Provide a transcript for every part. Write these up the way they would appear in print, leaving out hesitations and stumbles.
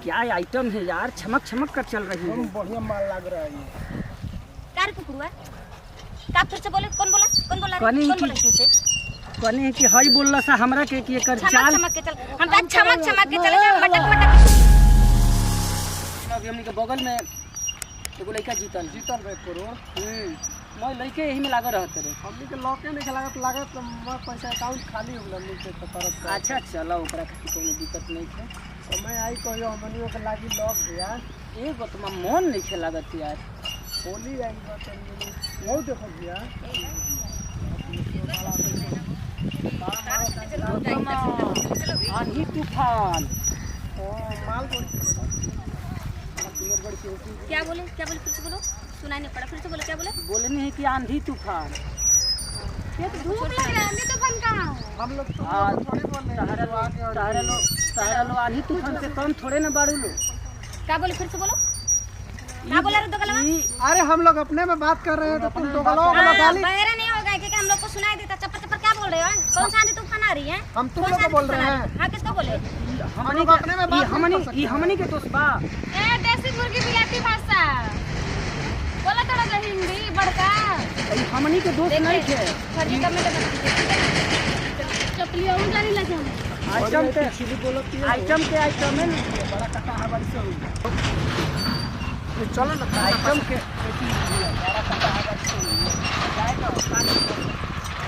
क्या आइटम है यार, चमक चमक कर चल रही है। बढ़िया माल लग रहा है ये। कार कुकुरुआ का फिर से बोले, कौन बोला फिर से कने कि हई बोलला सा हमरा के कि एकर चाल चमक के चल, हम तो चमक के चले जा मटक मटक। अभी हमनी के बगल में एगो लड़का जीतल रे करोड़। मैं लड़के यही में लागल रहत रे। हमनी के लॉके नहीं लागत मैं पैसा अकाउंट खाली हो गया हमनी के तरफ। अच्छा चलो ओकरा खातिर कोनो दिक्कत नहीं है। समय आई कहियो हमनियो के लागी लॉक भैया। एगो तो मन नहीं खे लागत यार। होली आई बात वो देखो भैया। आंधी तूफान माल क्या बोले फिर से बोलो, सुनाई नहीं पड़ा, फिर से बोलो क्या बोले। बोले नहीं है कि आंधी तूफान। ये तो धूप लग रहा है, आंधी तूफान कहाँ हो? हम लोग तो थोड़ी बोल रहे सहारा लो आंधी तूफान से कम थोड़े ना बाड़ू लो। क्या बोले फिर से बोलो, क्या बोला रे दोगलवा? अरे हम लोग अपने में बात कर रहे हैं तो तुम दोगलवा वाला गाली। बहरा नहीं होगा क्योंकि हम लोग को सुनाई देता। चप्पल चप्पल क्या बोल रहे हो? कौन सा आंधी तूफान आ रही है? हम तुम लोग को बोल रहे हैं। हाँ किसको बोले? हमनी के दोस्त बा। ए देसी मुर्गी बिलाती भाषा बोला थोड़ा सा हिंदी बड़का। हमनी के दोस्त नहीं थे। फर्जी कमेंट मत कीजिए। चपलिया उन गाड़ी लगे हम। आइटम के आइटम है ना बड़ा कटा हवारी से चलो ना आइटम के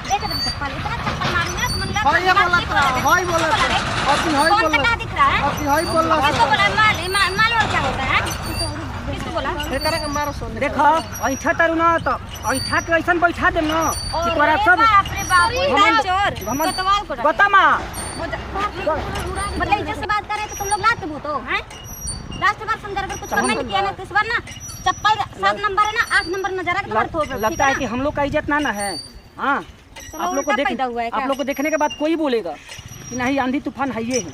एक एकदम चप्पल इतना चप्पल मारना मन लगा। हाय बोला था हाय बोला था अभी हाय कौन बोला कटा दिख रहा है? अभी हाय बोला किसको बोला? माल और क्या होता है? किसको बोला? ये करे के मारो सोने देखो ऐठा तारू ना तो ऐठा के ऐसन बैठा देम ना कि तोरा सब बाप रे बाप चोर कतवाल को बता मां मतलब इज्जत से बात कर रहे तो तुम लोग लात भूतो हैं। लास्ट बार समझा अगर कुछ कमेंट किया ना तो इस बार ना चप्पल 7 नंबर है ना 8 नंबर नजर आ तुम्हारे थोड़ पे। लगता है कि हम लोग का इज्जत ना है। हाँ आप लोग को देखने के बाद कोई बोलेगा कि नहीं आंधी तूफान है ये है।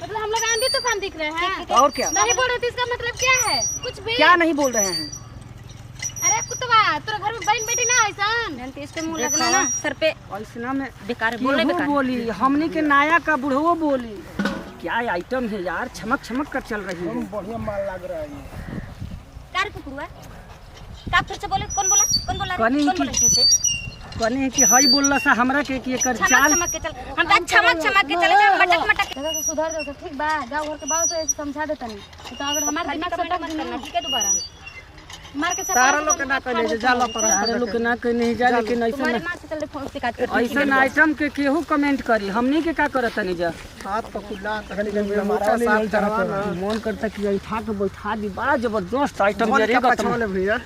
मतलब हम लोग आंधी तूफान दिख रहे हैं और क्या नहीं बोल रहे थे, इसका मतलब क्या है? कुछ भी क्या नहीं बोल रहे हैं। अरे कुतवा तोरा घर में बहन बेटी ना ऐसन जानते इसके मुंह लगना ना सर पे ऐसा में बेकार बोल रहे बेकार बोली हमनी के नाया का बुढ़ो बोली। क्या आइटम है यार, चमक चमक कर चल रही है। बढ़िया माल लग रहा है ये। कार कुकुरुआ का फिर से बोले, कौन बोला कने कि हई बोलला सा हमरा के कि एकर चाल चमक के चल, हम तो चमक के चले जा मटक मटक। जगह से सुधार दो ठीक बा, गांव घर के बात से समझा देता नहीं तो अगर हमारे दिमाग से टक करना ठीक है। दोबारा मार के तारा लोग के ना कहले जाला पर तारा लोग के ना कहने जा, लेकिन तुम्हारे मां से चल फोन शिकायत कर। ऐसा आइटम के केहू कमेंट करी हमनी के का करत नहीं जा। हाथ पकड़ा तखनी के हमारा साथ करवाना मन करता कि ऐठा के बैठा दी। बड़ा जबरदस्त आइटम ये रे रे पछवाले भैया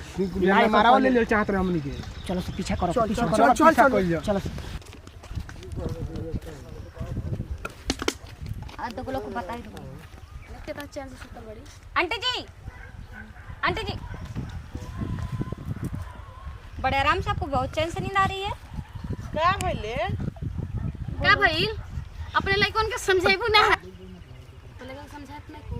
हमारा वाले ले चाहत रहे हमनी के। चलो से पीछा करो, चल चलो आ दो लोग को बताई दो कितना चैन से सुतल बड़ी। आंटी जी बड़े आराम से, आपको बहुत चैन से नींद आ रही है। का भइले का भइल? अपने लइकन के समझाइबू ना तो लइकन समझात ना को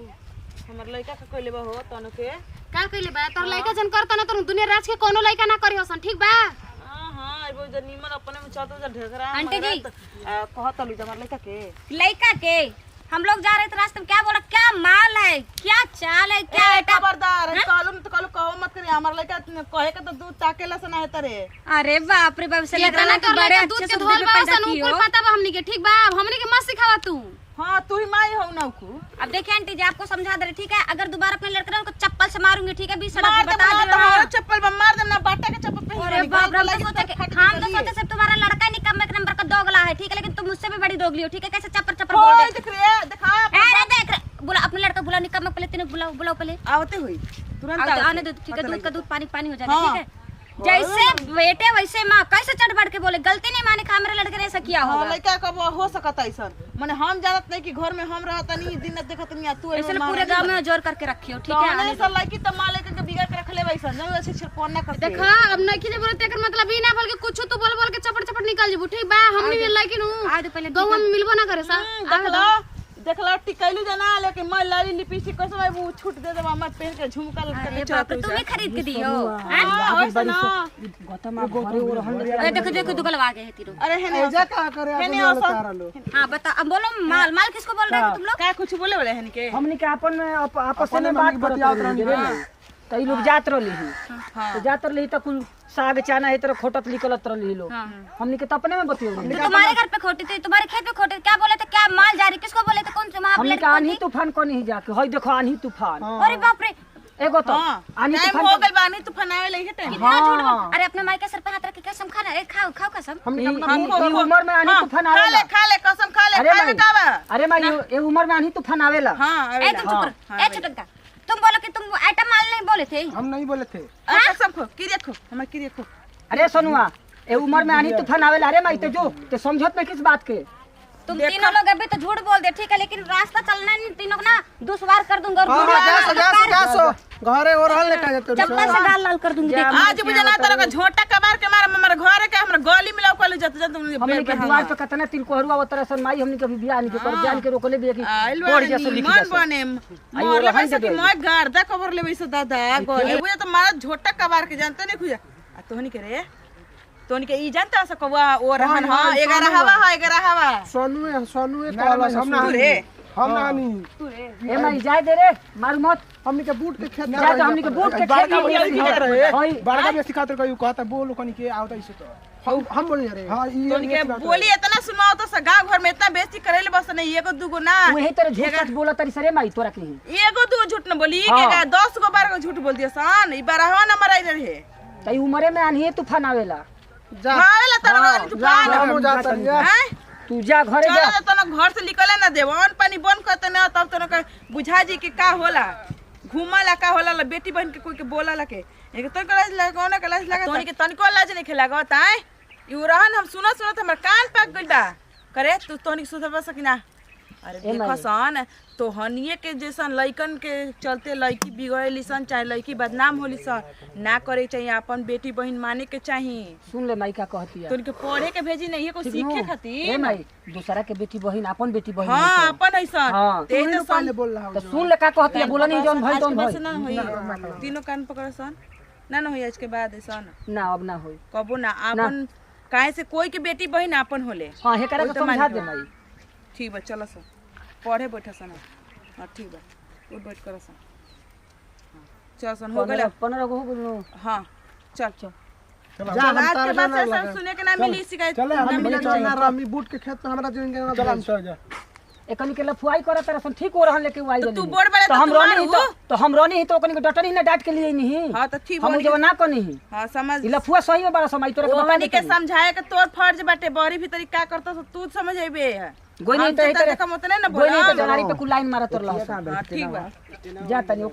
हमर लइका के कइले बा हो तनो के का कइले बा? तोर लइका जन करता ना तो दुनिया राज के कोनो लइका ना करी हसन ठीक बा। हां एबो ज निमन अपने में चलतो ज ढेकरा आंटी जी कहत लु हमर लइका के हम लोग जा रहे थे रास्ते में, क्या बोला? क्या माल है, क्या चाल है, क्या खबरदार कहलू तो कहलू कहो मत करी। हमर लइका कहे के तो दूध ताकेला से ना है तरे। अरे बाप रे बाप से लग रहा है कि बड़े अच्छे से धोल पैदा की हो। पता बा हमनी के ठीक बा, हमनी के मत सिखावा तू। हां तू ही माई हो ना को। अब देखिए आंटी जी आपको समझा दे रही ठीक है, अगर दोबारा अपने लड़के को चप्पल से मारूंगी ठीक है, 20 सड़क पे बता दे रहा हूं। चप्पल में मार देना बाटा के चप्पल पे। अरे बाप रे हम तो सोचे सिर्फ तुम्हारा लड़का ही निकम्मे एक नंबर का दोगला है ठीक है, लेकिन तुम मुझसे भी बड़ी दोगली हो ठीक है। कैसे चप्पल बोल रहे हो? देख रे दिखा अरे देख बुला अपने लड़का बुला निकम्मे पहले तीनों बुलाओ पहले आवते हुई तुरंत आने दो ठीक है। दूध का दूध पानी हो जाएगा ठीक है। जैसे बेटे वैसे माँ कैसे चढ़ बढ़ के बोले, गलती नहीं माने खा मेरे लड़के ने ऐसा किया होगा। लइका कब हो सकता ऐसा माने हम जानत नहीं कि घर में हम रहता नहीं दिन देखत नहीं तू ऐसे पूरे गांव में जोर करके रखियो ठीक है। आने से लइकी त मां लेके के बिगाड़ के रख ले वैसा नहीं वैसे छिरकोन ना करते। देखा अब नहीं की जरूरत एकर मतलब ई ना बोल के कुछ तो बोल के चपड़ निकल जेबू ठीक बा। हमनी लइकी नु गांव में मिलबो ना करे सा। देखला टिकैलू जना लेकिन मैं लाली लिपस्टिक को समय वो छूट दे देबा मत पहन के झुमका लटका के चल तुम ही खरीद के दियो अभी बड़ी गौतम घरे वो रहन दे। अरे देखो देखो दुकान लगा के है तीरो। अरे है ऐजा का करे हेने अपन औसत। तारा लो हां बता अब बोलो माल माल किसको बोल रहे हो तुम लोग? का कुछ बोले वाले हन के हमनी के आपस में बात करत रही त ई लोग जात रहली हां तो जात रहली त कुल साग चाना है तरह खोटत निकलत रहली लोग। हमनी के त अपने में बतियो तो तुम्हारे घर पे खोटी थी तुम्हारे खेत पे खोटी क्या बोले थे क्या माल जारी किसको बोले थे कौन से माल हमनी के आंधी तूफान को नहीं जाके हई देखो आंधी तूफान अरे बाप रे एगो तो आंधी टाइम तूफान हो गइल बानी तूफान आवे लई हटे कितना झूठ बोल। अरे अपने माई के सर पे हाथ रख के कसम खाना अरे खाओ खाओ कसम। हमने ई उम्र में आंधी तूफान खा आवेला। ले खा ले कसम खा ले अरे खाए माई का बा अरे माई ये उम्र में आंधी तूफान आवेला। हां ए आवे तुम चुप करो ए छुटका तुम बोलो कि तुम आइटम माल नहीं बोले थे। हम नहीं बोले थे कसम खो की देखो हम की देखो अरे सोनुआ ए उम्र में आंधी तूफान आवेला। अरे माई ते जो ते समझत में किस बात के तुम तीनों लोग अभी तो झूठ बोल दे ठीक है लेकिन रास्ता चलना नहीं तीनों को ना दुश्वार कर दूंगा और घरे और हल लेके जाते चप्पल से गाल लाल कर दूंगी। आज मुझे ना तरह का झोटा कबार के मारे हमर घर के हमर गली में लौकल जाते जाते हमनी के द्वार पे कतना तिल कोहरुआ उतर सन माई हमनी के भी बियाह नहीं के कर जान के रोकले भी कि पढ़ जैसे लिख मन जैसे बने मोर ले पैसा कि मैं गर्दा कवर ले वैसे दादा गले बुझे तो मारा झोटा कबार के जानते नहीं खुजा आ तोहनी के रे तोहनी के ई जानता स कवा ओ रहन हां 11 हवा है 11 हवा सोनू कहला हम ना रे हम ना नहीं ए माई जाए दे रे मारू मत हमनी के बूट के खेत जा तो हमनी के बूट के खेत में होई बड़का व्यक्ति खातिर कहियो कहता बोल कोनी के आवता इसे तो हम बोल रे हां तोहनी के बोली इतना सुनाओ तो स गांव घर में इतना बेइज्जती करेले बस नहीं एगो दूगो ना वही तरह झूठ सच बोला तरी सरे माई तोरा के एगो दूगो झूठ न बोली के 10 गो 12 गो झूठ बोल दिया सन ई 12वां नंबर आई रहे तई उम्रे में आंधी तूफान आवेला। जा आवेला तरह तूफान हम जाता हैं तू जा घरे जा चलो तो घर से निकले ना देव अन्न पानी बंद करते ना तब तो ना बुझा जी के का होला घूमला का होला ला बेटी बहन के कोई के बोला ला के एक तो कलाज लगा ना कलाज लगा तोनी के तनिको लाज नहीं खेला गत आए यू रहन हम सुनो सुनो हमर कान पाक गइल बा करे तू तोनी सुधर सकिना। अरे देखो सन तो हनिए के जैसन लइकन के चलते लड़की बिगड़ेली सन चाहे लड़की बदनाम होली सन ना करे चाहिए अपन बेटी बहन माने के चाहिए। सुन ले माई का कहती है तो उनके पढ़े के भेजी नहीं है को सीखे खातिर ए माई दूसरा के बेटी बहन अपन बेटी बहन हां अपन ऐसन हां ते तो सन बोल रहा तो सुन ले का कहती है बोला नहीं जौन भाई तौन बस भाई ना होई तीनों कान पकड़ सन ना ना होई आज के बाद ऐसन ना अब ना होई कबो ना अपन काहे से कोई के बेटी बहन अपन होले। हां हे करे तो समझा दे माई ठीक बा चलो सन पढ़े बैठा सन हां ठीक बा उठ बैठ कर सन चल सन हो गेल 15 गो हो गेलो हां चल चल जा हम आज तार के बाद ना से सब सुने के ना मिली शिकायत चले हम ना रामी बूट के खेत में हमरा जिंदगी में चल हम चल जा एकनी के लफुआई करत तरह सन ठीक हो रहन लेके वाई तो तू बोल बड़े तो हम रोनी तो हम रोनी ही तो ओकनी के डटनी ना डांट के लिए नहीं हां तो ठीक हम जब ना कनी हां समझ ई लफुआ सही में बड़ा समय तोरा के बता ओहनी के समझाए के तोर फर्ज बाटे बड़ी भीतरी का करतो तू समझ आइबे गोई नहीं तो हम तो देखम उतने ना गोई नहीं बोला तो जनारी पे कुल लाइन मारत रहला हां ठीक बा जा तनी